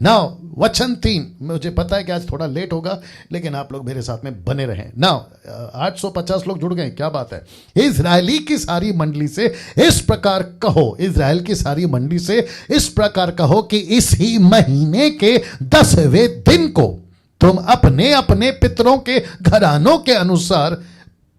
Now वचन 3, मुझे पता है कि आज थोड़ा लेट होगा, लेकिन आप लोग मेरे साथ में बने रहें। नाउ 850 लोग जुड़ गए, क्या बात है। इजरायली की सारी मंडली से इस प्रकार कहो, इजराइल की सारी मंडली से इस प्रकार कहो कि इसी महीने के 10वें दिन को तुम अपने अपने पितरों के घरानों के अनुसार,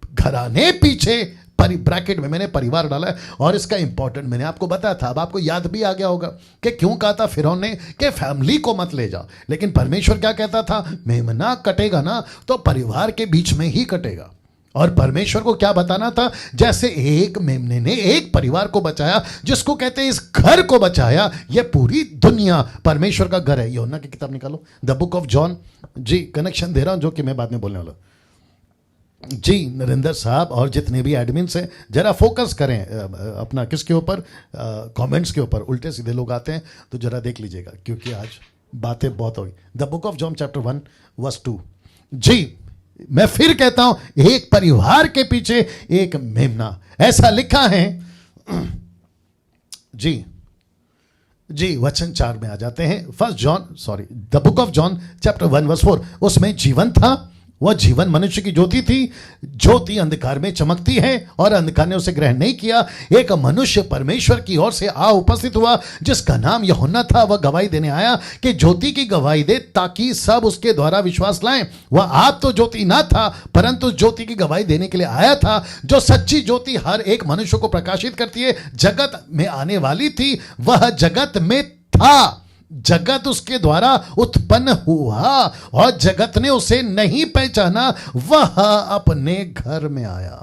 घराने पीछे ब्रैकेट में मैंने परिवार डाला है, और इसका इंपॉर्टेंट मैंने आपको बताया था। अब आपको याद भी आ गया होगा कि क्यों कहा था फिरौन ने कि फैमिली को मत ले जा, लेकिन परमेश्वर क्या कहता था, मेमना कटेगा ना तो परिवार के बीच में ही कटेगा। और परमेश्वर को क्या बताना था, जैसे एक मेमने ने एक परिवार को बचाया, जिसको कहते हैं इस घर को बचाया, ये पूरी दुनिया परमेश्वर का घर है। यूहन्ना की किताब निकालो, द बुक ऑफ जॉन। जी कनेक्शन दे रहा हूं जो कि मैं बाद में बोलने वाला। जी नरेंद्र साहब और जितने भी एडमिन्स हैं, जरा फोकस करें अपना किसके ऊपर, कमेंट्स के ऊपर। उल्टे सीधे लोग आते हैं तो जरा देख लीजिएगा, क्योंकि आज बातें बहुत होगी। The book of John chapter 1 verse 2। जी मैं फिर कहता हूं, एक परिवार के पीछे एक मेमना, ऐसा लिखा है। जी वचन 4 में आ जाते हैं। The book of John chapter 1 verse 4। उसमें जीवन था, वह जीवन मनुष्य की ज्योति थी, ज्योति अंधकार में चमकती है और अंधकार ने उसे ग्रहण नहीं किया। एक मनुष्य परमेश्वर की ओर से आ उपस्थित हुआ, जिसका नाम यूहन्ना था। वह गवाही देने आया कि ज्योति की गवाही दे, ताकि सब उसके द्वारा विश्वास लाएं। वह आप तो ज्योति ना था, परंतु ज्योति की गवाही देने के लिए आया था। जो सच्ची ज्योति हर एक मनुष्य को प्रकाशित करती है, जगत में आने वाली थी। वह जगत में था, जगत उसके द्वारा उत्पन्न हुआ और जगत ने उसे नहीं पहचाना। वह अपने घर में आया।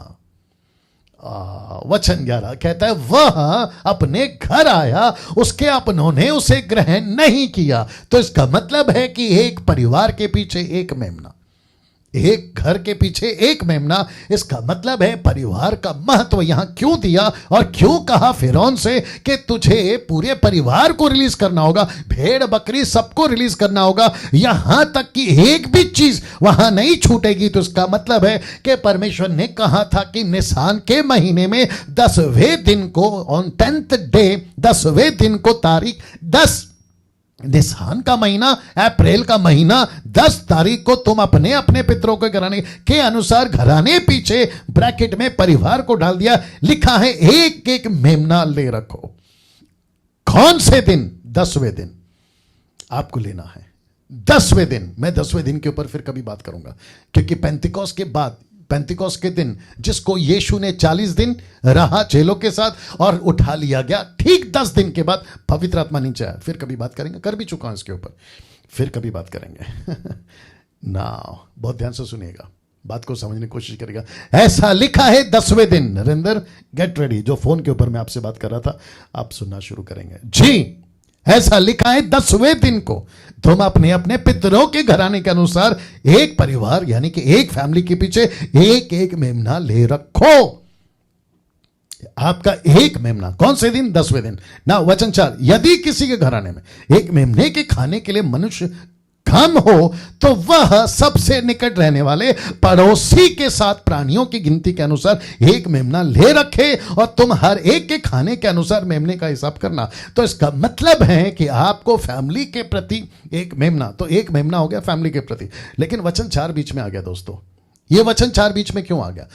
वचन 11 कहता है, वह अपने घर आया, उसके अपनों ने उसे ग्रहण नहीं किया। तो इसका मतलब है कि एक परिवार के पीछे एक मेमना, एक घर के पीछे एक मेमना। इसका मतलब है परिवार का महत्व यहां क्यों दिया और क्यों कहा फिरौन से कि तुझे पूरे परिवार को रिलीज करना होगा, भेड़ बकरी सबको रिलीज करना होगा, यहां तक कि एक भी चीज वहां नहीं छूटेगी। तो इसका मतलब है कि परमेश्वर ने कहा था कि निसान के महीने में 10वें दिन को, ऑन 10th डे, 10वें दिन को, तारीख 10 निसान का महीना, अप्रैल का महीना, 10 तारीख को तुम अपने अपने पितरों के घराने के अनुसार, घराने पीछे ब्रैकेट में परिवार को डाल दिया। लिखा है एक एक मेमना ले रखो। कौन से दिन? 10वें दिन आपको लेना है। 10वें दिन, मैं 10वें दिन के ऊपर फिर कभी बात करूंगा, क्योंकि पेंतिकोस के बाद, पेंतिकोस के दिन जिसको यीशु ने 40 दिन रहा चेलों के साथ और उठा लिया गया, ठीक 10 दिन के बाद पवित्र आत्मा नीचे आया। फिर कभी बात करेंगे, कर भी चुका हूं इसके ऊपर, फिर कभी बात करेंगे। ना बहुत ध्यान से सुनिएगा, बात को समझने की कोशिश करेगा। ऐसा लिखा है 10वें दिन। नरेंद्र गेट रेडी, जो फोन के ऊपर मैं आपसे बात कर रहा था, आप सुनना शुरू करेंगे। जी ऐसा लिखा है 10वें दिन को तुम अपने अपने पितरों के घराने के अनुसार एक परिवार यानी कि एक फैमिली के पीछे एक एक मेमना ले रखो। आपका एक मेमना कौन से दिन? 10वें दिन। ना वचन 4, यदि किसी के घराने में एक मेमने के खाने के लिए मनुष्य कम हो, तो वह सबसे निकट रहने वाले पड़ोसी के साथ प्राणियों की गिनती के अनुसार एक मेमना ले रखे, और तुम हर एक के खाने के अनुसार मेमने का हिसाब करना। तो इसका मतलब है कि आपको फैमिली के प्रति एक मेमना, तो एक मेमना हो गया फैमिली के प्रति। लेकिन वचन 4 बीच में आ गया दोस्तों। ये वचन 4 बीच में क्यों आ गया?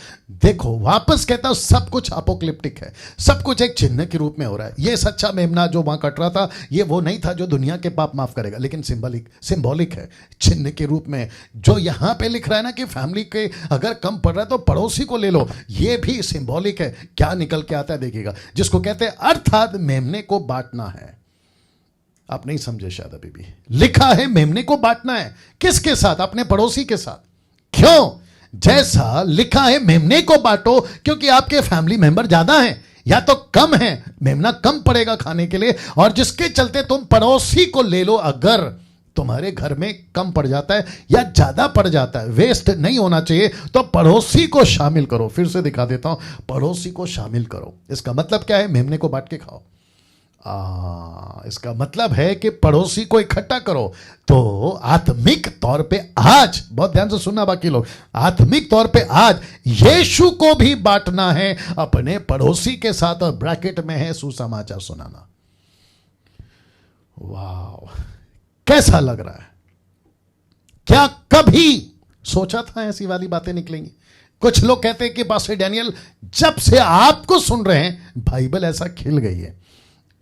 देखो वापस कहता हूं, सब कुछ अपोक्लिप्टिक है, सब कुछ एक चिन्ह के रूप में हो रहा है। ये सच्चा मेमना जो वहां कट रहा था, ये वो नहीं था जो दुनिया के पाप माफ करेगा, लेकिन सिंबॉलिक है, चिन्ह के रूप में। जो यहां पे लिख रहा है ना कि फैमिली के अगर कम पड़ रहा है तो पड़ोसी को ले लो, ये भी सिंबॉलिक है। क्या निकल के आता है देखिएगा, जिसको कहते हैं अर्थात मेमने को बांटना है। आप नहीं समझे शायद अभी भी। लिखा है मेमने को बांटना है, किसके साथ? अपने पड़ोसी के साथ। क्यों? जैसा लिखा है मेमने को बांटो, क्योंकि आपके फैमिली मेंबर ज्यादा हैं या तो कम है, मेमना कम पड़ेगा खाने के लिए, और जिसके चलते तुम पड़ोसी को ले लो। अगर तुम्हारे घर में कम पड़ जाता है या ज्यादा पड़ जाता है, वेस्ट नहीं होना चाहिए, तो पड़ोसी को शामिल करो। फिर से दिखा देता हूं, पड़ोसी को शामिल करो। इसका मतलब क्या है? मेमने को बांट के खाओ। इसका मतलब है कि पड़ोसी को इकट्ठा करो। तो आत्मिक तौर पे आज, बहुत ध्यान से सुनना बाकी लोग, आत्मिक तौर पे आज यीशु को भी बांटना है अपने पड़ोसी के साथ, और ब्रैकेट में है सुसमाचार सुनाना। वाह, कैसा लग रहा है? क्या कभी सोचा था ऐसी वाली बातें निकलेंगी? कुछ लोग कहते हैं कि पास्टर डैनियल, जब से आपको सुन रहे हैं बाइबल ऐसा खिल गई है,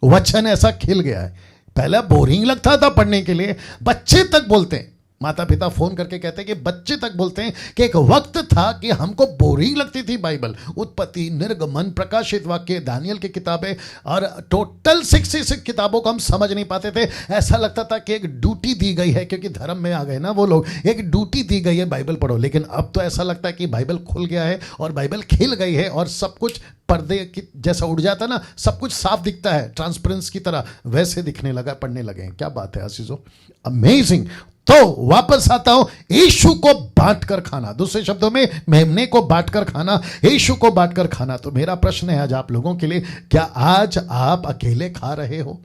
वचन ऐसा खिल गया है। पहले बोरिंग लगता था पढ़ने के लिए, बच्चे तक बोलते हैं, माता पिता फोन करके कहते हैं कि बच्चे तक बोलते हैं कि एक वक्त था कि हमको बोरिंग लगती थी बाइबल। उत्पत्ति, निर्गमन, प्रकाशित वाक्य, दानियल की किताबें और टोटल 66 किताबों को हम समझ नहीं पाते थे। ऐसा लगता था कि एक ड्यूटी दी गई है, क्योंकि धर्म में आ गए ना वो लोग, एक ड्यूटी दी गई है बाइबल पढ़ो। लेकिन अब तो ऐसा लगता है कि बाइबल खुल गया है और बाइबल खिल गई है और सब कुछ पर्दे की जैसा उड़ जाता ना, सब कुछ साफ दिखता है, ट्रांसपेरेंस की तरह वैसे दिखने लगा, पढ़ने लगे हैं। क्या बात है आशीषों, अमेजिंग। तो वापस आता हूं, यीशु को बांट कर खाना, दूसरे शब्दों में मेमने को बांट कर खाना, यीशु को बांट कर खाना। तो मेरा प्रश्न है आज आप लोगों के लिए, क्या आज आप अकेले खा रहे हो?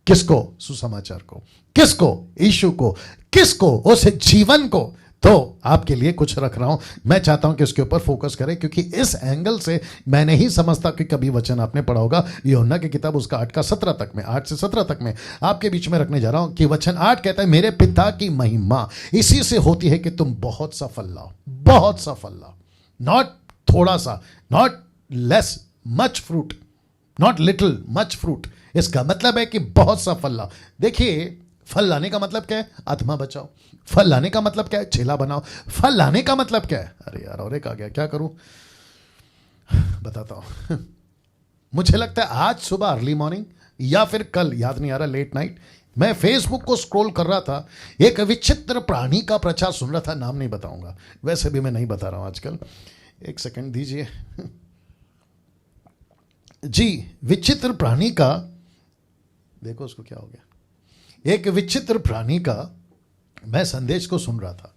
किसको? सुसमाचार को। किसको? यीशु को। किसको? उस जीवन को। तो आपके लिए कुछ रख रहा हूं, मैं चाहता हूं कि उसके ऊपर फोकस करें, क्योंकि इस एंगल से मैं नहीं समझता कि कभी वचन आपने पढ़ा होगा। यूहन्ना की किताब उसका 8 का 17 तक में, 8 से 17 तक में आपके बीच में रखने जा रहा हूं कि वचन 8 कहता है, मेरे पिता की महिमा इसी से होती है कि तुम बहुत सा फल लाओ, बहुत सा फल लाओ। नॉट थोड़ा सा, not less, much fruit, not little, much fruit. इसका मतलब है कि बहुत सा फल लाओ। देखिए, फल लाने का मतलब क्या है? आत्मा बचाओ। फल लाने का मतलब क्या है? चेला बनाओ। फल लाने का मतलब क्या है? अरे यार, और एक आ गया, क्या करूं, बताता हूं। मुझे लगता है आज सुबह अर्ली मॉर्निंग या फिर कल, याद नहीं आ रहा, लेट नाइट, मैं फेसबुक को स्क्रॉल कर रहा था, एक विचित्र प्राणी का प्रचार सुन रहा था। नाम नहीं बताऊंगा, वैसे भी मैं नहीं बता रहा हूं आजकल, एक सेकंड दीजिए जी। विचित्र प्राणी का, देखो उसको क्या हो गया, एक विचित्र प्राणी का मैं संदेश को सुन रहा था,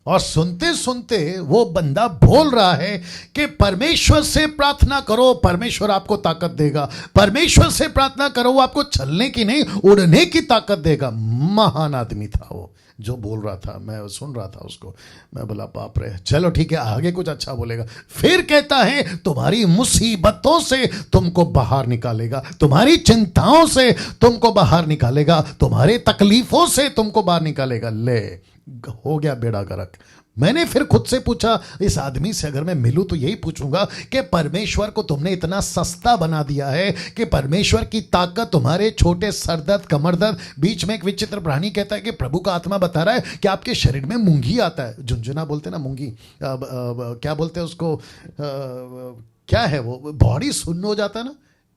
और सुनते सुनते वो बंदा बोल रहा है कि परमेश्वर से प्रार्थना करो, परमेश्वर आपको ताकत देगा। परमेश्वर से प्रार्थना करो, वो आपको चलने की नहीं, उड़ने की ताकत देगा। महान आदमी था वो जो बोल रहा था, मैं सुन रहा था उसको। मैं बोला बाप रे, चलो ठीक है, आगे कुछ अच्छा बोलेगा। फिर कहता है, तुम्हारी मुसीबतों से तुमको बाहर निकालेगा, तुम्हारी चिंताओं से तुमको बाहर निकालेगा, तुम्हारे तकलीफों से तुमको बाहर निकालेगा। ले, हो गया बेड़ा गर्क। मैंने फिर खुद से पूछा, इस आदमी से अगर मैं मिलूं तो यही पूछूंगा कि परमेश्वर को तुमने इतना सस्ता बना दिया है कि परमेश्वर की ताकत तुम्हारे छोटे सरदर्द, कमर दर्द, बीच में एक विचित्र प्राणी कहता है कि प्रभु का आत्मा बता रहा है कि आपके शरीर में मूंगी आता है। झुंझुना बोलते ना, मूंगी, क्या बोलते हैं उसको, क्या है वो, बॉडी सुन्न हो जाता है ना,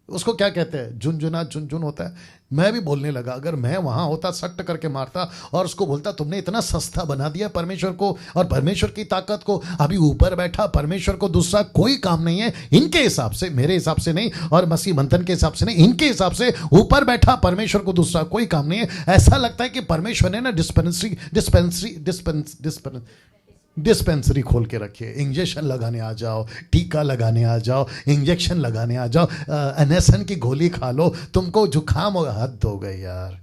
उसको क्या कहते हैं? झुनझुना, झुनझुन होता है। मैं भी बोलने लगा, अगर मैं वहां होता सट्ट करके मारता और उसको बोलता, तुमने इतना सस्ता बना दिया परमेश्वर को और परमेश्वर की ताकत को। अभी ऊपर बैठा परमेश्वर को दूसरा कोई काम नहीं है इनके हिसाब से, मेरे हिसाब से नहीं, और मसीह मंथन के हिसाब से नहीं, इनके हिसाब से ऊपर बैठा परमेश्वर को दूसरा कोई काम नहीं है। ऐसा लगता है कि परमेश्वर ने ना डिस्पेंसरी खोल के रखिए। इंजेक्शन लगाने आ जाओ, टीका लगाने आ जाओ, इंजेक्शन लगाने आ जाओ, एनेसन की गोली खा लो, तुमको जुकाम हो। हद हो गई यार।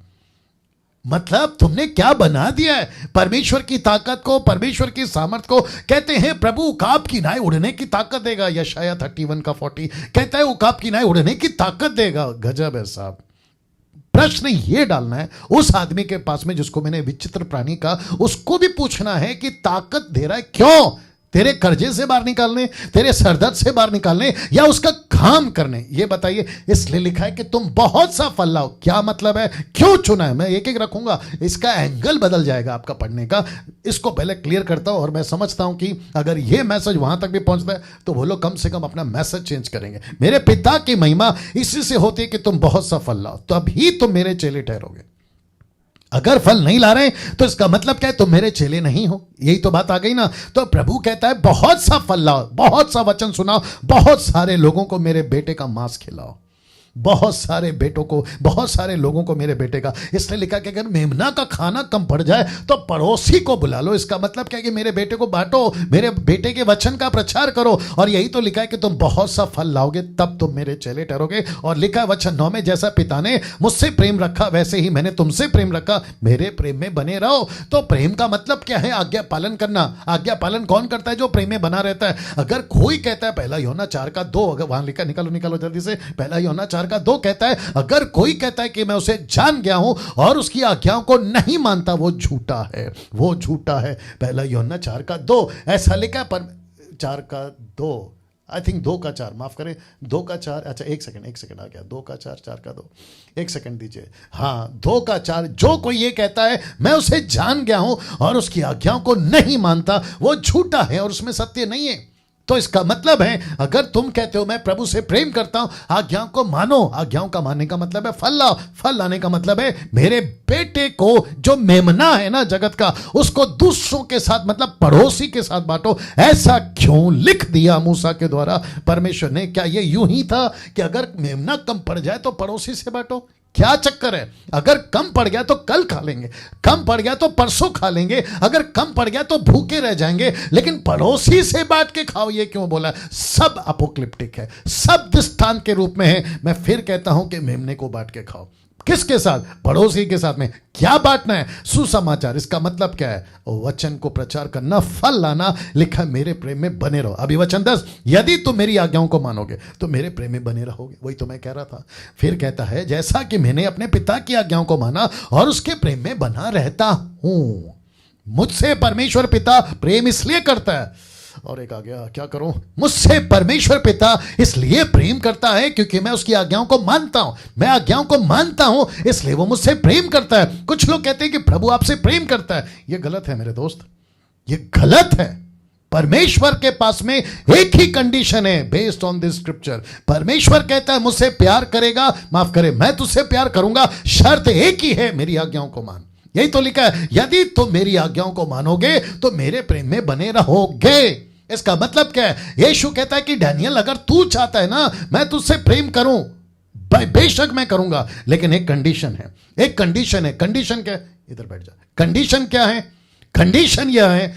मतलब तुमने क्या बना दिया है परमेश्वर की ताकत को, परमेश्वर की सामर्थ को। कहते हैं प्रभु उकाब की नाई उड़ने की ताकत देगा। यशाया 31 का 40 कहता है उकाब की नाई उड़ने की ताकत देगा। गजब है साहब। प्रश्न ये डालना है उस आदमी के पास में जिसको मैंने विचित्र प्राणी का, उसको भी पूछना है कि ताकत दे रहा है क्यों? तेरे कर्जे से बाहर निकालने, तेरे सरदर्द से बाहर निकालने, या उसका काम करने? ये बताइए। इसलिए लिखा है कि तुम बहुत सा फल लाओ। क्या मतलब है? क्यों चुना है? मैं एक एक रखूंगा, इसका एंगल बदल जाएगा आपका पढ़ने का। इसको पहले क्लियर करता हूं, और मैं समझता हूं कि अगर ये मैसेज वहां तक भी पहुंचता है तो वो लोग कम से कम अपना मैसेज चेंज करेंगे। मेरे पिता की महिमा इसी से होती है कि तुम बहुत सा फल लाओ, तभी तुम मेरे चेले ठहरोगे। अगर फल नहीं ला रहे तो इसका मतलब क्या है? तुम मेरे चेले नहीं हो। यही तो बात आ गई ना। तो प्रभु कहता है बहुत सा फल लाओ, बहुत सा वचन सुनाओ, बहुत सारे लोगों को मेरे बेटे का मांस खिलाओ, बहुत सारे बेटों को, बहुत सारे लोगों को मेरे बेटे का। इसलिए लिखा कि अगर मेमना का खाना कम पड़ जाए तो पड़ोसी को बुला लो। इसका मतलब क्या है कि मेरे बेटे को बांटो, मेरे बेटे के वचन का प्रचार करो। और यही तो लिखा है कि तुम बहुत सा फल लाओगे तब तुम मेरे चेले ठहरोगे। और लिखा है वचन 9 में, जैसा पिता ने मुझसे प्रेम रखा वैसे ही मैंने तुमसे प्रेम रखा, मेरे प्रेम में बने रहो। तो प्रेम का मतलब क्या है? आज्ञा पालन करना। आज्ञा पालन कौन करता है? जो प्रेम में बना रहता है। अगर कोई कहता है 1 यूहन्ना 4 का 2, अगर वहां लिखा, निकालो जल्दी से, 1 यूहन्ना 4 4:2 कहता है, अगर कोई कहता है कि मैं उसे जान गया हूं और उसकी आज्ञाओं को नहीं मानता, वो झूठा है, वो झूठा है। 1 यूहन्ना 4:2 ऐसा लिखा है। पर 4:2 आई थिंक 2:4, माफ करें 2:4, अच्छा एक सेकंड आ गया, 2:4, 4:2, एक सेकंड दीजिए, हाँ 2:4, जो कोई ये कहता है मैं उसे जान गया हूं और उसकी आज्ञाओं को नहीं मानता, वो झूठा है और उसमें सत्य नहीं है। तो इसका मतलब है, अगर तुम कहते हो मैं प्रभु से प्रेम करता हूं, आज्ञाओं को मानो। आज्ञाओं का मानने का मतलब है फल लाओ, फल लाने का मतलब है मेरे बेटे को जो मेमना है ना जगत का, उसको दूसरों के साथ मतलब पड़ोसी के साथ बांटो। ऐसा क्यों लिख दिया मूसा के द्वारा परमेश्वर ने? क्या ये यूं ही था कि अगर मेमना कम पड़ जाए तो पड़ोसी से बांटो? क्या चक्कर है? अगर कम पड़ गया तो कल खा लेंगे, कम पड़ गया तो परसों खा लेंगे, अगर कम पड़ गया तो भूखे रह जाएंगे, लेकिन पड़ोसी से बांट के खाओ, ये क्यों बोला? सब अपोक्लिप्टिक है, सब दृष्टांत के रूप में है। मैं फिर कहता हूं कि मेमने को बांट के खाओ। किसके साथ? पड़ोसी के साथ में। क्या बांटना है? सुसमाचार। इसका मतलब क्या है? वचन को प्रचार करना, फल लाना। लिखा मेरे प्रेम में बने रहो। अभी वचन 10, यदि तुम मेरी आज्ञाओं को मानोगे तो मेरे प्रेम में बने रहोगे। वही तो मैं कह रहा था। फिर कहता है, जैसा कि मैंने अपने पिता की आज्ञाओं को माना और उसके प्रेम में बना रहता हूं। मुझसे परमेश्वर पिता प्रेम इसलिए करता है, और एक आ गया, क्या करूं? मुझसे परमेश्वर पिता इसलिए प्रेम करता है क्योंकि मैं उसकी आज्ञाओं को मानता हूं। मैं आज्ञाओं को मानता हूं, इसलिए वो मुझसे प्रेम करता है। कुछ लोग कहते हैं कि प्रभु आपसे प्रेम करता है। यह गलत है मेरे दोस्त, यह गलत है। परमेश्वर के पास में एक ही कंडीशन है बेस्ड ऑन दिस स्क्रिप्चर। परमेश्वर कहता है मुझसे प्यार करेगा, माफ करे, मैं तुझसे प्यार करूंगा, शर्त एक ही है, मेरी आज्ञाओं को मान। यही तो लिखा है, यदि तुम मेरी आज्ञाओं को मानोगे तो मेरे प्रेम में बने रहोगे। इसका मतलब क्या है? यीशु कहता है कि डैनियल, अगर तू चाहता है ना मैं तुझसे प्रेम करूं, बेशक मैं करूंगा, लेकिन एक कंडीशन है, एक कंडीशन है। कंडीशन क्या है? इधर बैठ जा। कंडीशन क्या है? कंडीशन यह है,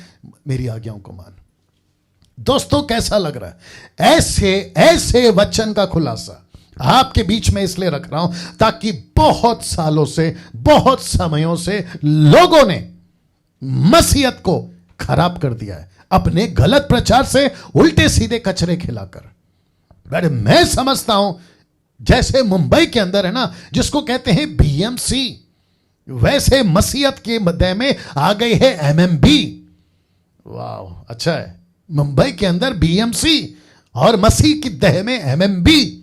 मेरी आज्ञाओं को मान। दोस्तों कैसा लग रहा है? ऐसे वचन का खुलासा आपके बीच में इसलिए रख रहा हूं ताकि बहुत सालों से, बहुत समयों से लोगों ने मसीहत को खराब कर दिया है अपने गलत प्रचार से, उल्टे सीधे कचरे खिलाकर। मैं समझता हूं जैसे मुंबई के अंदर है ना जिसको कहते हैं बीएमसी, वैसे मसीहत के मध्य में आ गई है एमएमबी। वाह, अच्छा है। मुंबई के अंदर बीएमसी और मसीह की दह में एमएमबी,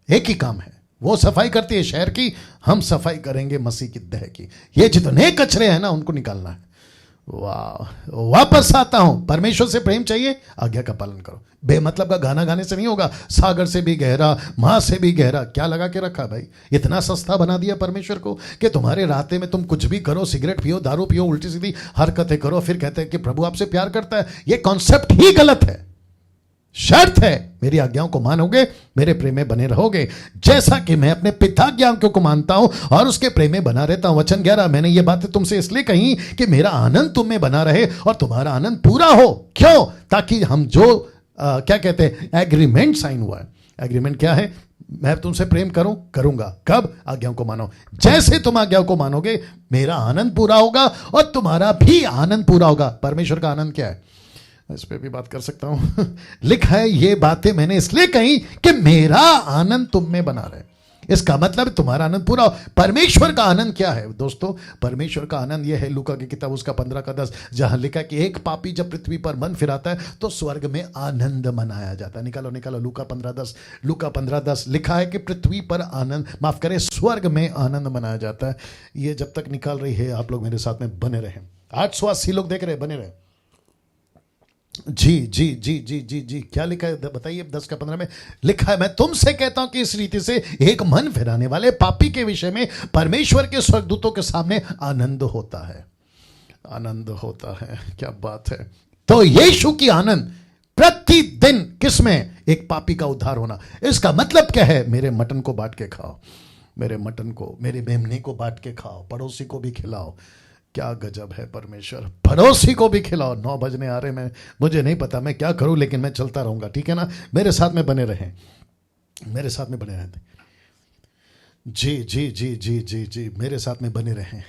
एक ही काम है। वो सफाई करती है शहर की, हम सफाई करेंगे मसीह की दह की। ये जितने कचरे हैं ना उनको निकालना है। वाह, वापस आता हूं। परमेश्वर से प्रेम चाहिए, आज्ञा का पालन करो। बेमतलब का गाना गाने से नहीं होगा। सागर से भी गहरा, मां से भी गहरा, क्या लगा के रखा भाई? इतना सस्ता बना दिया परमेश्वर को कि तुम्हारे रास्ते में तुम कुछ भी करो, सिगरेट पियो, दारू पियो, उल्टी सीधी हरकतें करो, फिर कहते हैं कि प्रभु आपसे प्यार करता है। यह कॉन्सेप्ट ही गलत है। शर्त है, मेरी आज्ञाओं को मानोगे, मेरे प्रेम में बने रहोगे, जैसा कि मैं अपने पिता की आज्ञाओं को मानता हूं और उसके प्रेम में बना रहता हूं। वचन 11, मैंने ये बातें तुमसे इसलिए कही कि मेरा आनंद तुम में बना रहे और तुम्हारा आनंद पूरा हो। क्यों? ताकि हम जो क्या कहते हैं, एग्रीमेंट साइन हुआ है। एग्रीमेंट क्या है? मैं तुमसे प्रेम करूंगा। कब? आज्ञाओं को मानो। जैसे तुम आज्ञाओं को मानोगे मेरा आनंद पूरा होगा और तुम्हारा भी आनंद पूरा होगा। परमेश्वर का आनंद क्या है? इस पे भी बात कर सकता हूं। लिखा है, ये बातें मैंने इसलिए कही कि मेरा आनंद तुम में बना रहे। इसका मतलब तुम्हारा आनंद पूरा हो। परमेश्वर का आनंद क्या है दोस्तों? परमेश्वर का आनंद यह है, लूका की किताब उसका 15:10, जहां लिखा कि एक पापी जब पृथ्वी पर मन फिराता है तो स्वर्ग में आनंद मनाया जाता है। निकालो लूका 15:10। लूका 15:10 लिखा है कि पृथ्वी पर आनंद, माफ करें, स्वर्ग में आनंद मनाया जाता है। ये जब तक निकाल रही है, आप लोग मेरे साथ में बने रहे। 880 लोग देख रहे, बने रहे। जी जी जी जी जी जी, क्या लिखा है बताइए? 10:15 में लिखा है, मैं तुमसे कहता हूं कि इस रीति से एक मन फिराने वाले पापी के विषय में परमेश्वर के स्वर्गदूतों के सामने आनंद होता है। आनंद होता है, क्या बात है। तो यीशु की आनंद प्रतिदिन किसमें? एक पापी का उद्धार होना। इसका मतलब क्या है? मेरे मटन को बांट के खाओ, मेरे मटन को, मेरे मेमने को बांट के खाओ, पड़ोसी को भी खिलाओ। क्या गजब है परमेश्वर, पड़ोसी को भी खिलाओ। 9 बजने आ रहे, मैं मुझे नहीं पता मैं क्या करूं, लेकिन मैं चलता रहूंगा, ठीक है ना? मेरे साथ में बने रहें, मेरे साथ में बने रहें। जी जी जी जी जी जी, मेरे साथ में बने रहें।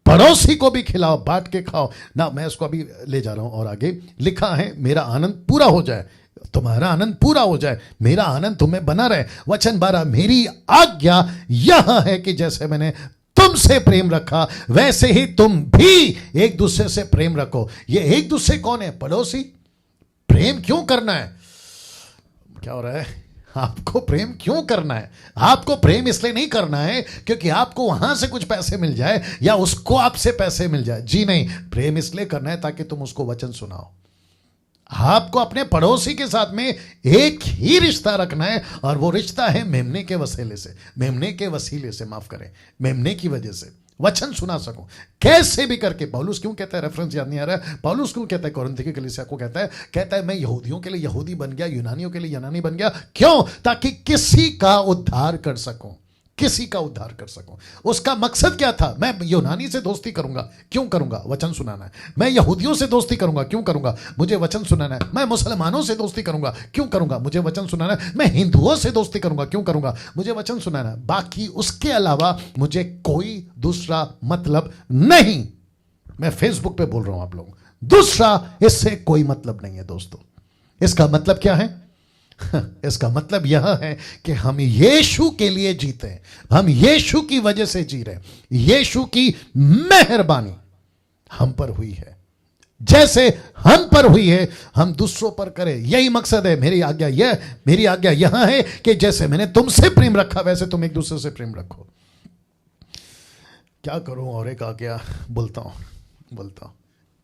पड़ोसी को भी खिलाओ, बांट के खाओ ना। मैं इसको अभी ले जा रहा हूं और आगे लिखा है, मेरा आनंद पूरा हो जाए। तुम्हारा आनंद पूरा हो जाए, मेरा आनंद तुम्हें बना रहे। वचन 12, मेरी आज्ञा यह है कि जैसे मैंने तुमसे प्रेम रखा वैसे ही तुम भी एक दूसरे से प्रेम रखो। ये एक दूसरे कौन है? पड़ोसी। प्रेम क्यों करना है? क्या हो रहा है? आपको प्रेम क्यों करना है? आपको प्रेम इसलिए नहीं करना है क्योंकि आपको वहां से कुछ पैसे मिल जाए या उसको आपसे पैसे मिल जाए। जी नहीं, प्रेम इसलिए करना है ताकि तुम उसको वचन सुनाओ। आपको अपने पड़ोसी के साथ में एक ही रिश्ता रखना है और वो रिश्ता है मेमने के वसीले से, मेमने के वसीले से, माफ करें, मेमने की वजह से वचन सुना सकूं कैसे भी करके। पौलुस क्यों कहता है, रेफरेंस याद नहीं आ रहा है, पौलुस क्यों कहता है कोरिन्थ की कलीसिया को, कहता है मैं यहूदियों के लिए यहूदी बन गया, यूनानियों के लिए यूनानी बन गया। क्यों? ताकि किसी का उद्धार कर सकूं, किसी का उद्धार कर सकूं। उसका मकसद क्या था? मैं यूनानी से दोस्ती करूंगा, क्यों करूंगा? वचन सुनाना है। मैं यहूदियों से दोस्ती करूंगा, क्यों करूंगा? मुझे वचन सुनाना है। मैं मुसलमानों से दोस्ती करूंगा, क्यों करूंगा? मुझे वचन सुनाना है। मैं हिंदुओं से दोस्ती करूंगा, क्यों करूंगा? मुझे वचन सुनाना है। बाकी उसके अलावा मुझे कोई दूसरा मतलब नहीं। मैं फेसबुक पे बोल रहा हूं आप लोग, दूसरा इससे कोई मतलब नहीं है दोस्तों। इसका मतलब क्या है? इसका मतलब यह है कि हम यीशु के लिए जीते हैं, हम यीशु की वजह से जी रहे हैं। यीशु की मेहरबानी हम पर हुई है, जैसे हम पर हुई है हम दूसरों पर करें। यही मकसद है। मेरी आज्ञा यह है कि जैसे मैंने तुमसे प्रेम रखा वैसे तुम एक दूसरे से प्रेम रखो। क्या करूं, और एक आज्ञा बोलता हूं।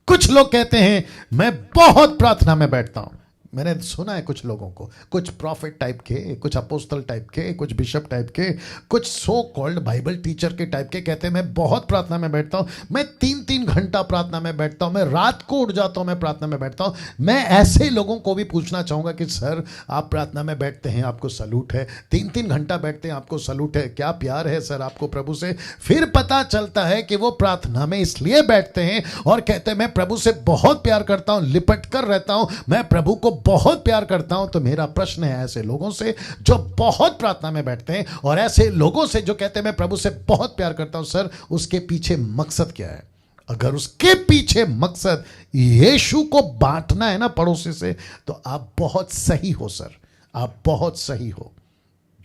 कुछ लोग कहते हैं मैं बहुत प्रार्थना में बैठता हूं। मैंने सुना है कुछ लोगों को, कुछ प्रॉफिट टाइप के, कुछ अपोस्टल टाइप के, कुछ बिशप टाइप के, कुछ सो कॉल्ड बाइबल टीचर के टाइप के, कहते हैं मैं बहुत प्रार्थना में बैठता हूं, मैं 3-3 घंटा प्रार्थना में बैठता हूं, मैं रात को उठ जाता हूं, मैं प्रार्थना में बैठता हूं। मैं ऐसे लोगों को भी पूछना चाहूंगा कि सर आप प्रार्थना में बैठते हैं, आपको सलूट है। 3-3 घंटा बैठते हैं, आपको सलूट है। क्या प्यार है सर आपको प्रभु से। फिर पता चलता है कि वो प्रार्थना में इसलिए बैठते हैं और कहते हैं मैं प्रभु से बहुत प्यार करता हूं, लिपट कर रहता हूं, मैं प्रभु को बहुत प्यार करता हूं। तो मेरा प्रश्न है ऐसे लोगों से जो बहुत प्रार्थना में बैठते हैं और ऐसे लोगों से जो कहते हैं मैं प्रभु से बहुत प्यार करता हूं, सर उसके पीछे मकसद क्या है? अगर उसके पीछे मकसद यीशु को बांटना है ना पड़ोसी से, तो आप बहुत सही हो सर, आप बहुत सही हो।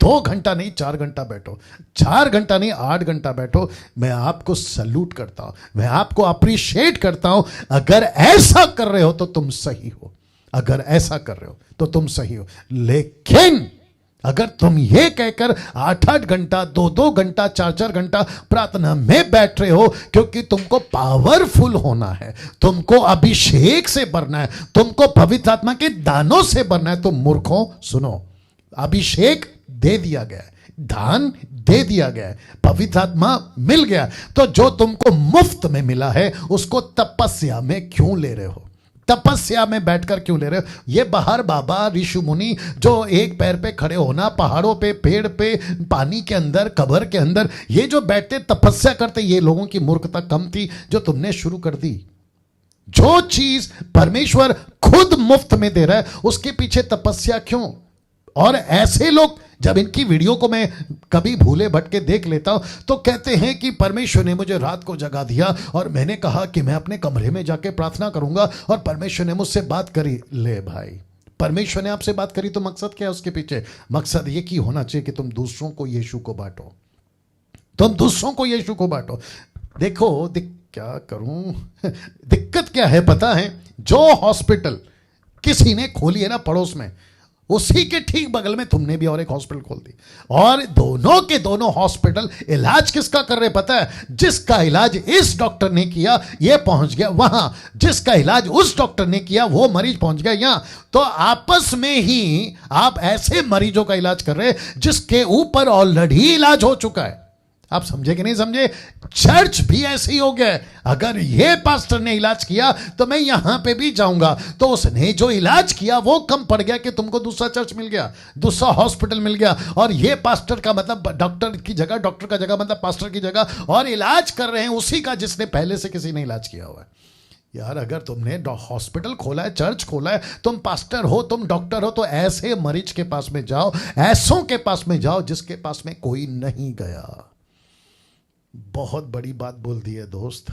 2 घंटा नहीं 4 घंटा बैठो, 4 घंटा नहीं 8 घंटा बैठो। मैं आपको सल्यूट करता हूं, मैं आपको अप्रिशिएट करता हूं। अगर ऐसा कर रहे हो तो तुम सही हो, अगर ऐसा कर रहे हो तो तुम सही हो। लेकिन अगर तुम ये कहकर 8-8 घंटा 2-2 घंटा 4-4 घंटा प्रार्थना में बैठ रहे हो क्योंकि तुमको पावरफुल होना है, तुमको अभिषेक से भरना है, तुमको पवित्र आत्मा के दानों से भरना है, तो मूर्खों सुनो, अभिषेक दे दिया गया है, दान दे दिया गया है, पवित्र आत्मा मिल गया, तो जो तुमको मुफ्त में मिला है उसको तपस्या में क्यों ले रहे हो? तपस्या में बैठकर क्यों ले रहे हो? ये बाहर बाबा ऋषि मुनि जो एक पैर पे खड़े होना, पहाड़ों पे, पेड़ पे, पानी के अंदर, कब्र के अंदर, ये जो बैठते तपस्या करते, ये लोगों की मूर्खता कम थी जो तुमने शुरू कर दी। जो चीज परमेश्वर खुद मुफ्त में दे रहा है उसके पीछे तपस्या क्यों? और ऐसे लोग जब इनकी वीडियो को मैं कभी भूले भटके देख लेता हूं तो कहते हैं कि परमेश्वर ने मुझे रात को जगा दिया और मैंने कहा कि मैं अपने कमरे में जाके प्रार्थना करूंगा और परमेश्वर ने मुझसे बात करी। ले भाई, परमेश्वर ने आपसे बात करी तो मकसद क्या है उसके पीछे? मकसद ये की होना चाहिए कि तुम दूसरों को यीशु को बांटो, तुम दूसरों को यीशु को बांटो। देखो क्या करूं दिक्कत क्या है पता है? जो हॉस्पिटल किसी ने खोली है ना पड़ोस में, उसी के ठीक बगल में तुमने भी और एक हॉस्पिटल खोल दी, और दोनों के दोनों हॉस्पिटल इलाज किसका कर रहे पता है? जिसका इलाज इस डॉक्टर ने किया ये पहुंच गया वहां, जिसका इलाज उस डॉक्टर ने किया वो मरीज पहुंच गया यहां। तो आपस में ही आप ऐसे मरीजों का इलाज कर रहे हैं जिसके ऊपर ऑलरेडी इलाज हो चुका है। आप समझे कि नहीं समझे? चर्च भी ऐसे ही हो गया। अगर ये पास्टर ने इलाज किया तो मैं यहां पे भी जाऊंगा, तो उसने जो इलाज किया वो कम पड़ गया कि तुमको दूसरा चर्च मिल गया, दूसरा हॉस्पिटल मिल गया, और ये पास्टर का मतलब डॉक्टर की जगह, डॉक्टर का जगह मतलब पास्टर की जगह, और इलाज कर रहे हैं उसी का जिसने पहले से किसी ने इलाज किया हुआ है। यार अगर तुमने हॉस्पिटल खोला है, चर्च खोला है, तुम पास्टर हो, तुम डॉक्टर हो, तो ऐसे मरीज के पास में जाओ, ऐसों के पास में जाओ जिसके पास में कोई नहीं गया। बहुत बड़ी बात बोल दी है दोस्त,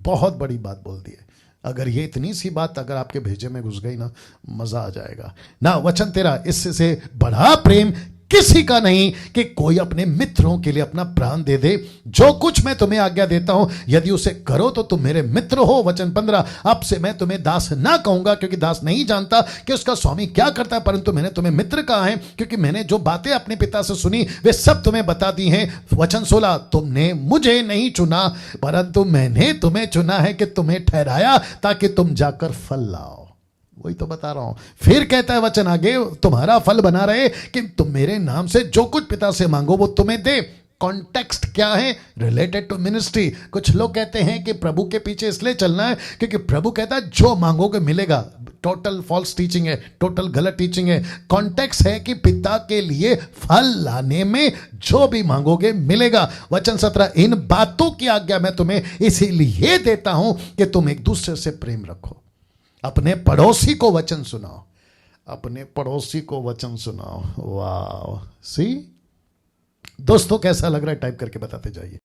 बहुत बड़ी बात बोल दी है। अगर ये इतनी सी बात अगर आपके भेजे में घुस गई ना, मजा आ जाएगा ना। वचन तेरा, इससे बड़ा प्रेम किसी का नहीं कि कोई अपने मित्रों के लिए अपना प्राण दे दे। जो कुछ मैं तुम्हें आज्ञा देता हूं, यदि उसे करो तो तुम मेरे मित्र हो। वचन 15, अब से मैं तुम्हें दास ना कहूंगा, क्योंकि दास नहीं जानता कि उसका स्वामी क्या करता है, परंतु मैंने तुम्हें मित्र कहा है, क्योंकि मैंने जो बातें अपने पिता से सुनी वे सब तुम्हें बता दी हैं। वचन 16, तुमने मुझे नहीं चुना, परंतु मैंने तुम्हें चुना है कि तुम्हें ठहराया, ताकि तुम जाकर फल लाओ। वही तो बता रहा हूं। फिर कहता है वचन आगे, तुम्हारा फल बना रहे कि तुम मेरे नाम से जो कुछ पिता से मांगो वो तुम्हें दे। कॉन्टेक्स्ट क्या है? Related to ministry. कुछ लोग कहते हैं कि प्रभु के पीछे इसलिए चलना है क्योंकि प्रभु कहता है जो मांगोगे मिलेगा। टोटल फॉल्स टीचिंग है, टोटल गलत टीचिंग है। कॉन्टेक्स्ट है कि पिता के लिए फल लाने में जो भी मांगोगे मिलेगा। वचन 17, इन बातों की आज्ञा मैं तुम्हें इसीलिए देता हूं कि तुम एक दूसरे से प्रेम रखो। अपने पड़ोसी को वचन सुनाओ, अपने पड़ोसी को वचन सुनाओ। वाह, सी दोस्तों, कैसा लग रहा है? टाइप करके बताते जाइए।